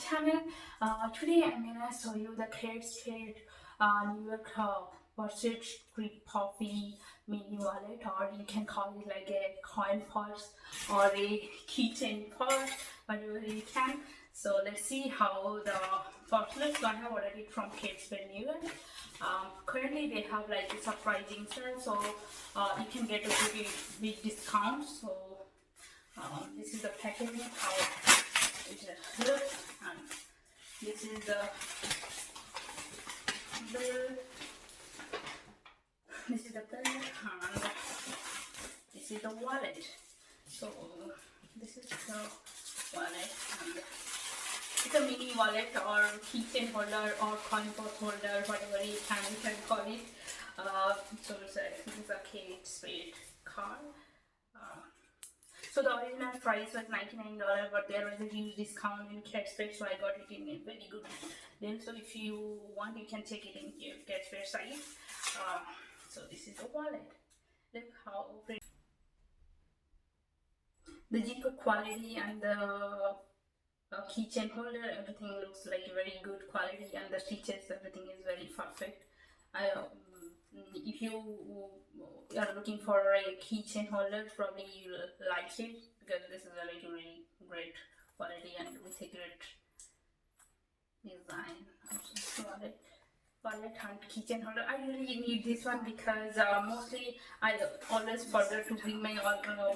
channel. Today I'm gonna show you the Spade New York Pursuit Street Coffee mini wallet, or you can call it like a coin purse or a keychain purse, whatever you can. So let's see how the purse looks. I have ordered it from Spade New York. Currently they have like a surprising sale, so you can get a pretty big discount. So this is the packaging, how it looks, and this is the bill. This is the bill, and this is the wallet. So this is the wallet, and it's a mini wallet or keychain holder or coin purse holder, whatever you can call it. So this is a Spade card. So the original price was $99, but there was a huge discount in Spade, so I got it in a very good deal. So if you want, you can check it in your Spade site. So this is the wallet. Look how pretty. The zipper quality and the keychain holder, everything looks like very good quality, and the stitches, everything is very perfect. If you are looking for a keychain holder, probably you like it, because this is a really great quality and with a great design. Wallet and keychain holder. I really need this one because mostly I always forget to bring my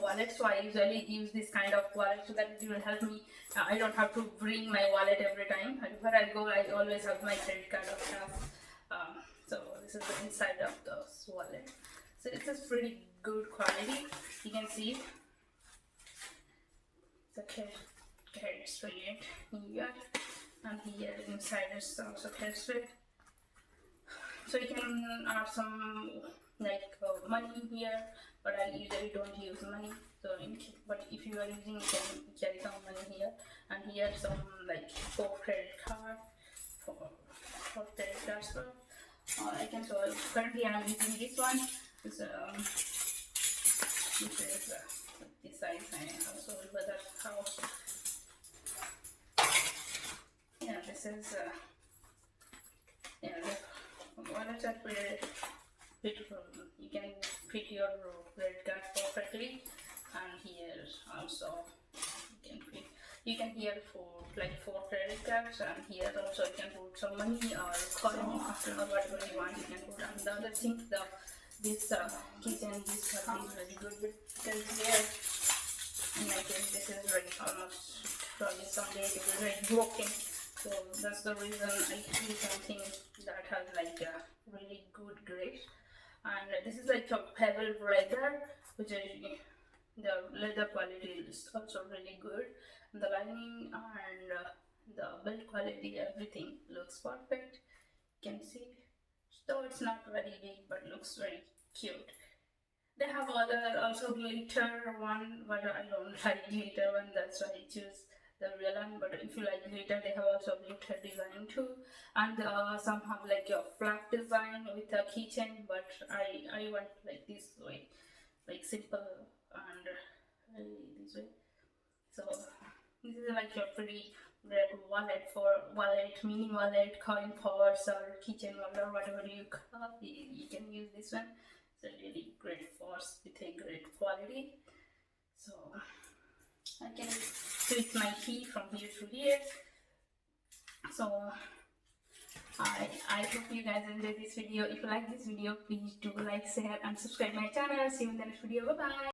wallet, so I usually use this kind of wallet so that it will help me. I don't have to bring my wallet every time. Wherever I go, I always have my credit card or stuff. So this is the inside of the wallet. So this is pretty good quality. You can see the Spade here, and here inside is also Spade. So you can add some like money here, but I usually don't use money. So but if you are using, you can carry some money here, and here some like for credit card for credit cards. I can show you. Currently I am using this one. This is this size. I also whether how. Yeah, this is yeah. The wallets are pretty beautiful. You can fit your credit card perfectly, and here also you can fit. You can here for like 4 credit cards, and here also you can put some money or coin or whatever you want. You can put. And the other thing, this keychain, this is very good because here in my case this is very almost probably someday it will be very broken. So that's the reason I choose something that has like a really good grade. And this is like a pebble leather, which is the leather quality is also really good. The lining and the build quality, everything looks perfect. You can see, though it's not very big, but looks very cute. They have other also glitter one, but I don't like glitter one, that's why I choose the real one. But if you like glitter, they have also glitter design too, and some have like a flat design with a keychain, but I want like this way, like simple and this way. So this is like your pretty great wallet for mini wallet, coin purse or keychain wallet, whatever you call it, you can use this one. It's a really great purse with a great quality. So I can switch my key from here to here. So I hope you guys enjoyed this video. If you like this video, please do like, share and subscribe my channel. See you in the next video. Bye bye.